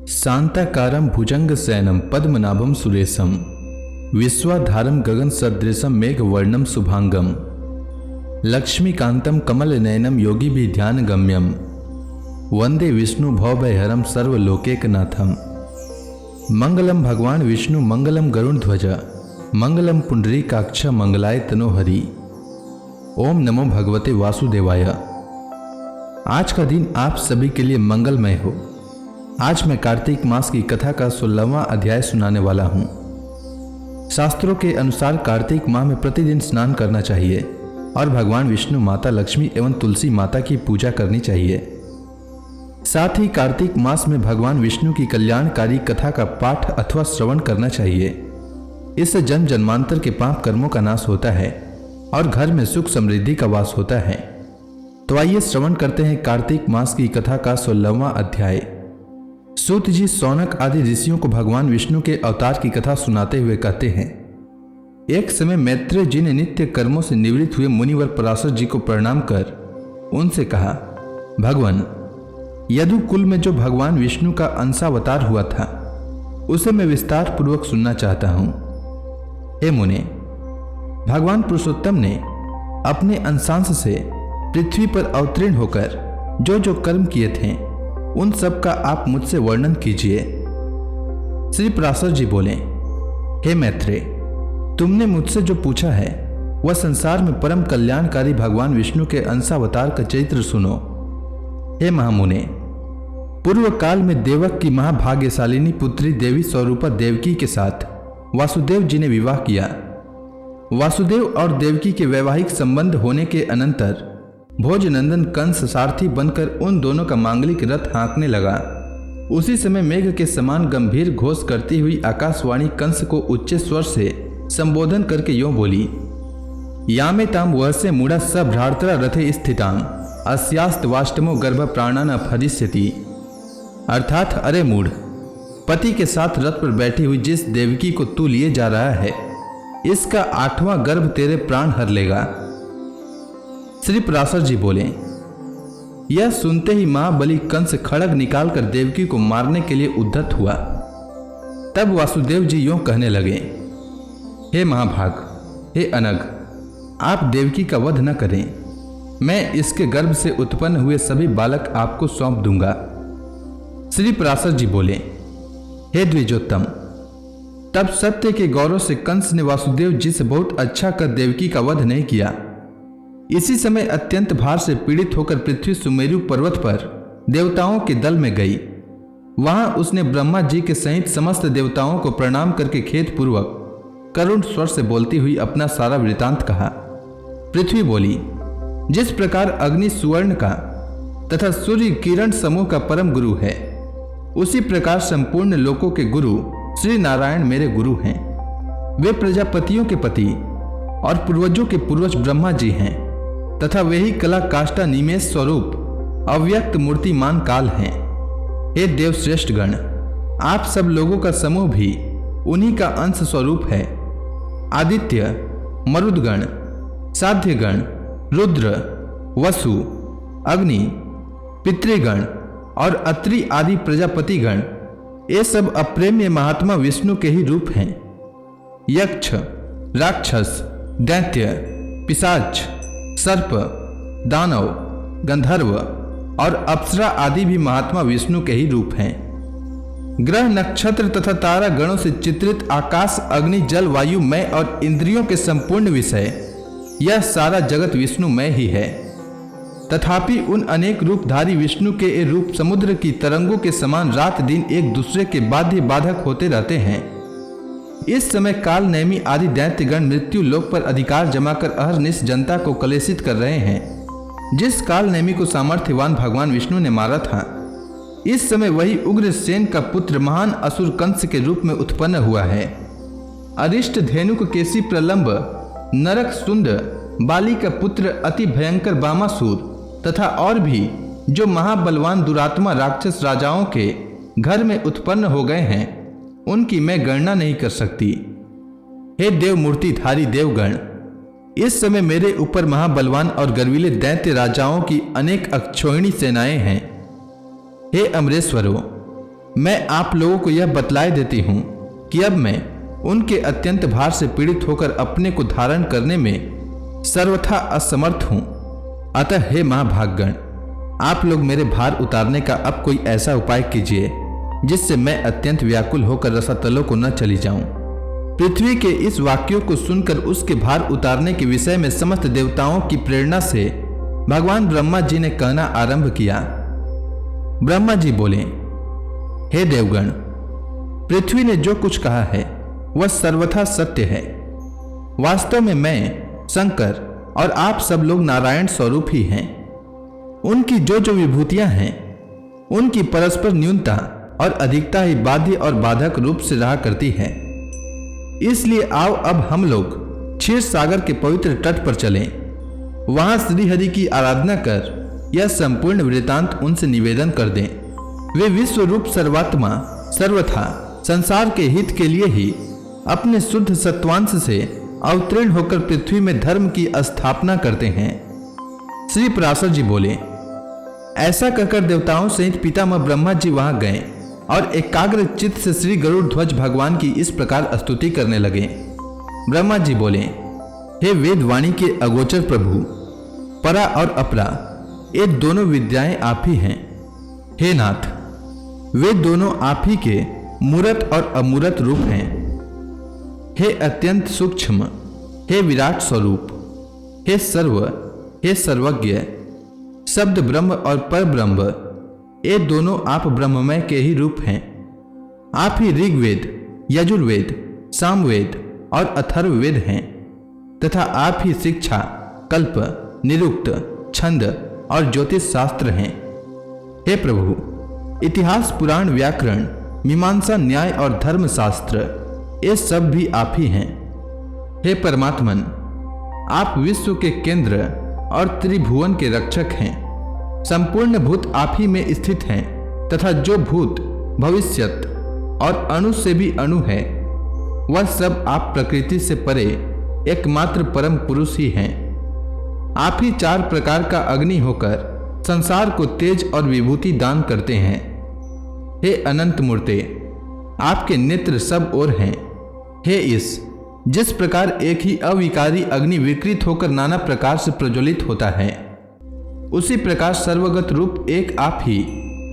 शांताकारं भुजंगशयनं पद्मनाभं सुरेशं विश्वाधारं गगनसदृशं मेघवर्णं शुभांगं लक्ष्मीकान्तं कमलनयनं योगिभिर्ध्यानगम्यं वंदे विष्णु भवभयहरं सर्वलोकैकनाथं। मंगलम भगवान विष्णु मंगलम गरुड़ध्वज मंगलम पुंडरीकाक्ष मंगलाय तनोहरि। ओम नमो भगवते वासुदेवाय। आज का दिन आप सभी के लिए मंगलमय हो। आज मैं कार्तिक मास की कथा का 16वां अध्याय सुनाने वाला हूँ। शास्त्रों के अनुसार कार्तिक माह में प्रतिदिन स्नान करना चाहिए और भगवान विष्णु, माता लक्ष्मी एवं तुलसी माता की पूजा करनी चाहिए। साथ ही कार्तिक मास में भगवान विष्णु की कल्याणकारी कथा का पाठ अथवा श्रवण करना चाहिए। इससे जन्म जन्मांतर के पाप कर्मों का नाश होता है और घर में सुख समृद्धि का वास होता है। तो आइए श्रवण करते हैं कार्तिक मास की कथा का 16वां अध्याय। सूत जी शौनक आदि ऋषियों को भगवान विष्णु के अवतार की कथा सुनाते हुए कहते हैं, एक समय मैत्रेय जी ने नित्य कर्मों से निवृत्त हुए मुनिवर पराशर जी को प्रणाम कर उनसे कहा, भगवान, यदु कुल में जो भगवान विष्णु का अंशावतार हुआ था उसे मैं विस्तार पूर्वक सुनना चाहता हूं। हे मुने, भगवान पुरुषोत्तम ने अपने अंशांश से पृथ्वी पर अवतीर्ण होकर जो जो कर्म किए थे उन सब का आप मुझसे वर्णन कीजिए। श्री पराशर जी बोले, हे मैत्रेय, तुमने मुझसे जो पूछा है वह संसार में परम कल्याणकारी भगवान विष्णु के अंशावतार का चरित्र सुनो। हे महामुने, पूर्व काल में देवक की महाभाग्यशालिनी पुत्री देवी स्वरूपा देवकी के साथ वासुदेव जी ने विवाह किया। वासुदेव और देवकी के वैवाहिक संबंध होने के अनंतर भोजनंदन कंस सारथी बनकर उन दोनों का मांगलिक रथ हाँकने लगा। उसी समय मेघ के समान गंभीर घोष करती हुई आकाशवाणी कंस को उच्च स्वर से संबोधन करके यों बोली, यामे ताम वहसे मूढ़ा सभ्रातरा रथे स्थिताम अस्यास्त वाष्टमो गर्भ प्राणा फरिष्यति। अर्थात, अरे मूढ़, पति के साथ रथ पर बैठी हुई जिस देवकी को तू लिए जा रहा है इसका 8वां गर्भ तेरे प्राण हर लेगा। श्री पराशर जी बोले, यह सुनते ही महाबली कंस खड़ग निकालकर देवकी को मारने के लिए उद्यत हुआ। तब वासुदेव जी यों कहने लगे, हे महाभाग, हे अनग, आप देवकी का वध न करें। मैं इसके गर्भ से उत्पन्न हुए सभी बालक आपको सौंप दूंगा। श्री पराशर जी बोले, हे द्विजोत्तम, तब सत्य के गौरव से कंस ने वासुदेव जी से बहुत अच्छा कर देवकी का वध नहीं किया। इसी समय अत्यंत भार से पीड़ित होकर पृथ्वी सुमेरु पर्वत पर देवताओं के दल में गई। वहां उसने ब्रह्मा जी के सहित समस्त देवताओं को प्रणाम करके खेद पूर्वक करुण स्वर से बोलती हुई अपना सारा वृतांत कहा। पृथ्वी बोली, जिस प्रकार अग्नि सुवर्ण का तथा सूर्य किरण समूह का परम गुरु है, उसी प्रकार संपूर्ण लोकों के गुरु श्री नारायण मेरे गुरु हैं। वे प्रजापतियों के पति और पूर्वजों के पूर्वज ब्रह्मा जी हैं तथा वे ही कला काष्ठा निमेष स्वरूप अव्यक्त मूर्तिमान काल हैं। हे देव श्रेष्ठ गण, आप सब लोगों का समूह भी उन्हीं का अंश स्वरूप है। आदित्य, मरुदगण, साध्यगण, रुद्र, वसु, अग्नि, पितृगण और अत्रि आदि प्रजापतिगण, ये सब अप्रेम्य महात्मा विष्णु के ही रूप हैं। यक्ष, राक्षस, दैत्य, पिशाच, सर्प, दानव, गंधर्व और अप्सरा आदि भी महात्मा विष्णु के ही रूप हैं। ग्रह, नक्षत्र तथा तारा गणों से चित्रित आकाश, अग्नि, जल, वायु, मय और इंद्रियों के संपूर्ण विषय, यह सारा जगत विष्णुमय ही है। तथापि उन अनेक रूपधारी विष्णु के ये रूप समुद्र की तरंगों के समान रात दिन एक दूसरे के बाध्य बाधक होते रहते हैं। इस समय काल नेमी आदि दैत्यगण मृत्यु लोक पर अधिकार जमाकर अहरनिश जनता को कलेशित कर रहे हैं। जिस काल नेमी को सामर्थ्यवान भगवान विष्णु ने मारा था, इस समय वही उग्रसेन का पुत्र महान असुर कंस के रूप में उत्पन्न हुआ है। अरिष्ट, धेनुक, केसी, प्रलंब, नरक, सुंड, बाली का पुत्र अति भयंकर बामासुर तथा और भी जो महाबलवान दुरात्मा राक्षस राजाओं के घर में उत्पन्न हो गए हैं, उनकी मैं गणना नहीं कर सकती। हे देव मूर्तिधारी देवगण, इस समय मेरे ऊपर महाबलवान और गर्वीले दैत्य राजाओं की अनेक अक्षोहिणी सेनाएं हैं। हे अमरेश्वरों, मैं आप लोगों को यह बतलाए देती हूँ कि अब मैं उनके अत्यंत भार से पीड़ित होकर अपने को धारण करने में सर्वथा असमर्थ हूँ। अतः हे महाभागगण, आप लोग मेरे भार उतारने का अब कोई ऐसा उपाय कीजिए जिससे मैं अत्यंत व्याकुल होकर रसातलों को न चली जाऊं। पृथ्वी के इस वाक्यों को सुनकर उसके भार उतारने के विषय में समस्त देवताओं की प्रेरणा से भगवान ब्रह्मा जी ने कहना आरंभ किया। ब्रह्मा जी बोले, हे देवगण, पृथ्वी ने जो कुछ कहा है वह सर्वथा सत्य है। वास्तव में मैं, शंकर और आप सब लोग नारायण स्वरूप ही हैं। उनकी जो जो विभूतियां हैं उनकी परस्पर न्यूनता और अधिकता ही बाध्य और बाधक रूप से रहा करती है। इसलिए आओ अब हम लोग क्षीर सागर के पवित्र तट पर चलें। वहां श्रीहरि की आराधना कर यह संपूर्ण वृतांत उनसे निवेदन कर दें। वे विश्व रूप सर्वात्मा सर्वथा संसार के हित के लिए ही अपने शुद्ध सत्वांश से अवतीर्ण होकर पृथ्वी में धर्म की स्थापना करते हैं। श्री पराशर जी बोले, ऐसा कहकर देवताओं सहित पितामह ब्रह्मा जी वहां गए और एकाग्र चित्त से श्री गरुड़ ध्वज भगवान की इस प्रकार स्तुति करने लगे। ब्रह्मा जी बोले, हे वेदवाणी के अगोचर प्रभु, परा और अपरा ये दोनों विद्याएं आप ही हैं। हे नाथ, वे दोनों आप ही के मूरत और अमूरत रूप हैं। हे अत्यंत सूक्ष्म, हे विराट स्वरूप, हे सर्व, हे सर्वज्ञ, शब्द ब्रह्म और पर ब्रह्म, ये दोनों आप ब्रह्ममय के ही रूप हैं। आप ही ऋग्वेद, यजुर्वेद, सामवेद और अथर्ववेद हैं तथा आप ही शिक्षा, कल्प, निरुक्त, छंद और ज्योतिष शास्त्र हैं। हे प्रभु, इतिहास, पुराण, व्याकरण, मीमांसा, न्याय और धर्म शास्त्र ये सब भी आप ही हैं। हे परमात्मन, आप विश्व के केंद्र और त्रिभुवन के रक्षक हैं। संपूर्ण भूत आप ही में स्थित हैं तथा जो भूत, भविष्यत और अणु से भी अणु है वह सब आप प्रकृति से परे एकमात्र परम पुरुष ही हैं। आप ही चार प्रकार का अग्नि होकर संसार को तेज और विभूति दान करते हैं। हे अनंत मूर्ते, आपके नेत्र सब ओर हैं। हे इस जिस प्रकार एक ही अविकारी अग्नि विकृत होकर नाना प्रकार से प्रज्वलित होता है, उसी प्रकार सर्वगत रूप एक आप ही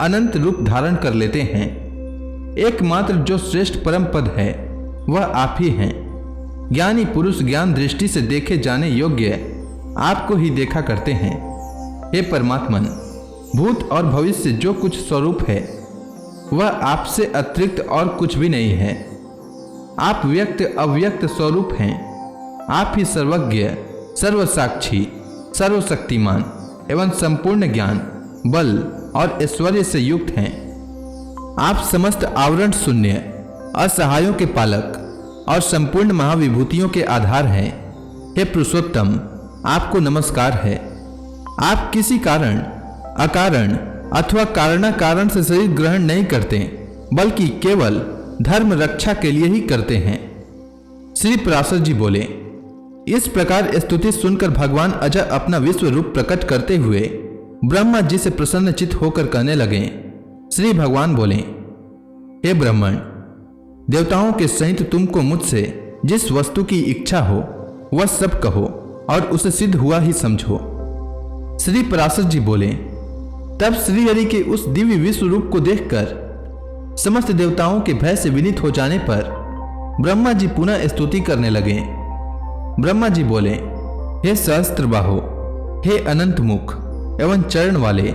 अनंत रूप धारण कर लेते हैं। एकमात्र जो श्रेष्ठ परम पद है वह आप ही हैं। ज्ञानी पुरुष ज्ञान दृष्टि से देखे जाने योग्य आपको ही देखा करते हैं। हे परमात्मन, भूत और भविष्य जो कुछ स्वरूप है वह आपसे अतिरिक्त और कुछ भी नहीं है। आप व्यक्त अव्यक्त स्वरूप हैं। आप ही सर्वज्ञ, सर्वसाक्षी, सर्वशक्तिमान एवं संपूर्ण ज्ञान, बल और ऐश्वर्य से युक्त हैं। आप समस्त आवरण शून्य, असहायों के पालक और संपूर्ण महाविभूतियों के आधार हैं। हे पुरुषोत्तम, आपको नमस्कार है। आप किसी कारण, अकारण अथवा कारणाकारण से शरीर ग्रहण नहीं करते, बल्कि केवल धर्म रक्षा के लिए ही करते हैं। श्री पराशर जी बोले, इस प्रकार स्तुति सुनकर भगवान अजय अपना विश्व रूप प्रकट करते हुए ब्रह्मा जी से प्रसन्नचित होकर कहने लगे। श्री भगवान बोले, हे ब्राह्मण, देवताओं के सहित तुमको मुझसे जिस वस्तु की इच्छा हो वह सब कहो और उसे सिद्ध हुआ ही समझो। श्री पराशर जी बोले, तब श्री हरि के उस दिव्य विश्व रूप को देखकर समस्त देवताओं के भय से विनीत हो जाने पर ब्रह्मा जी पुनः स्तुति करने लगे। ब्रह्मा जी बोले, हे सहस्त्रबाहो, हे अनंत मुख एवं चरण वाले,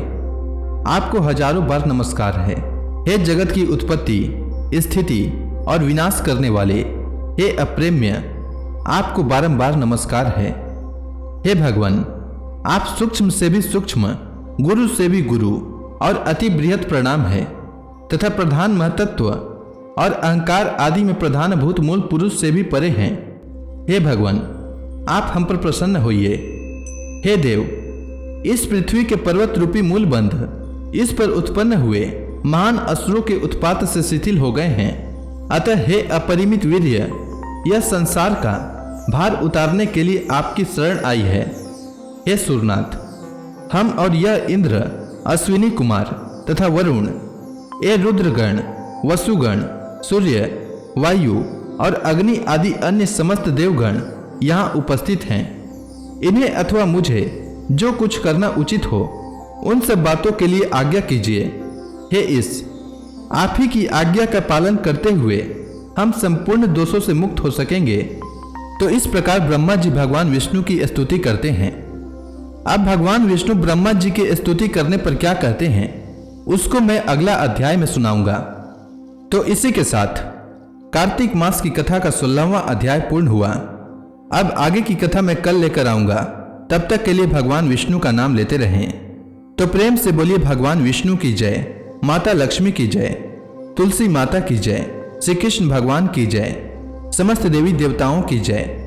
आपको हजारों बार नमस्कार है। हे जगत की उत्पत्ति, स्थिति और विनाश करने वाले, हे अप्रेम्य, आपको बारंबार नमस्कार है। हे भगवान, आप सूक्ष्म से भी सूक्ष्म, गुरु से भी गुरु और अति बृहत प्रणाम है तथा प्रधान महतत्व और अहंकार आदि में प्रधान भूत मूल पुरुष से भी परे हैं। हे भगवान, आप हम पर प्रसन्न होइए। हे देव, इस पृथ्वी के पर्वत रूपी मूल बंध इस पर उत्पन्न हुए महान असुरों के उत्पात से शिथिल हो गए हैं। अतः हे अपरिमित वीर्य, यह संसार का भार उतारने के लिए आपकी शरण आई है। हे सूरनाथ, हम और यह इंद्र, अश्विनी कुमार तथा वरुण, ये रुद्रगण वसुगण, सूर्य, वायु और अग्नि आदि अन्य समस्त देवगण यहाँ उपस्थित हैं। इन्हें अथवा मुझे जो कुछ करना उचित हो उन सब बातों के लिए आज्ञा कीजिए। हे ईश, आप ही की आज्ञा का पालन करते हुए हम संपूर्ण दोषों से मुक्त हो सकेंगे। तो इस प्रकार ब्रह्मा जी भगवान विष्णु की स्तुति करते हैं। अब भगवान विष्णु ब्रह्मा जी की स्तुति करने पर क्या कहते हैं उसको मैं अगला अध्याय में सुनाऊंगा। तो इसी के साथ कार्तिक मास की कथा का 16वां अध्याय पूर्ण हुआ। अब आगे की कथा मैं कल लेकर आऊंगा। तब तक के लिए भगवान विष्णु का नाम लेते रहें। तो प्रेम से बोलिए भगवान विष्णु की जय, माता लक्ष्मी की जय, तुलसी माता की जय, श्री कृष्ण भगवान की जय, समस्त देवी देवताओं की जय।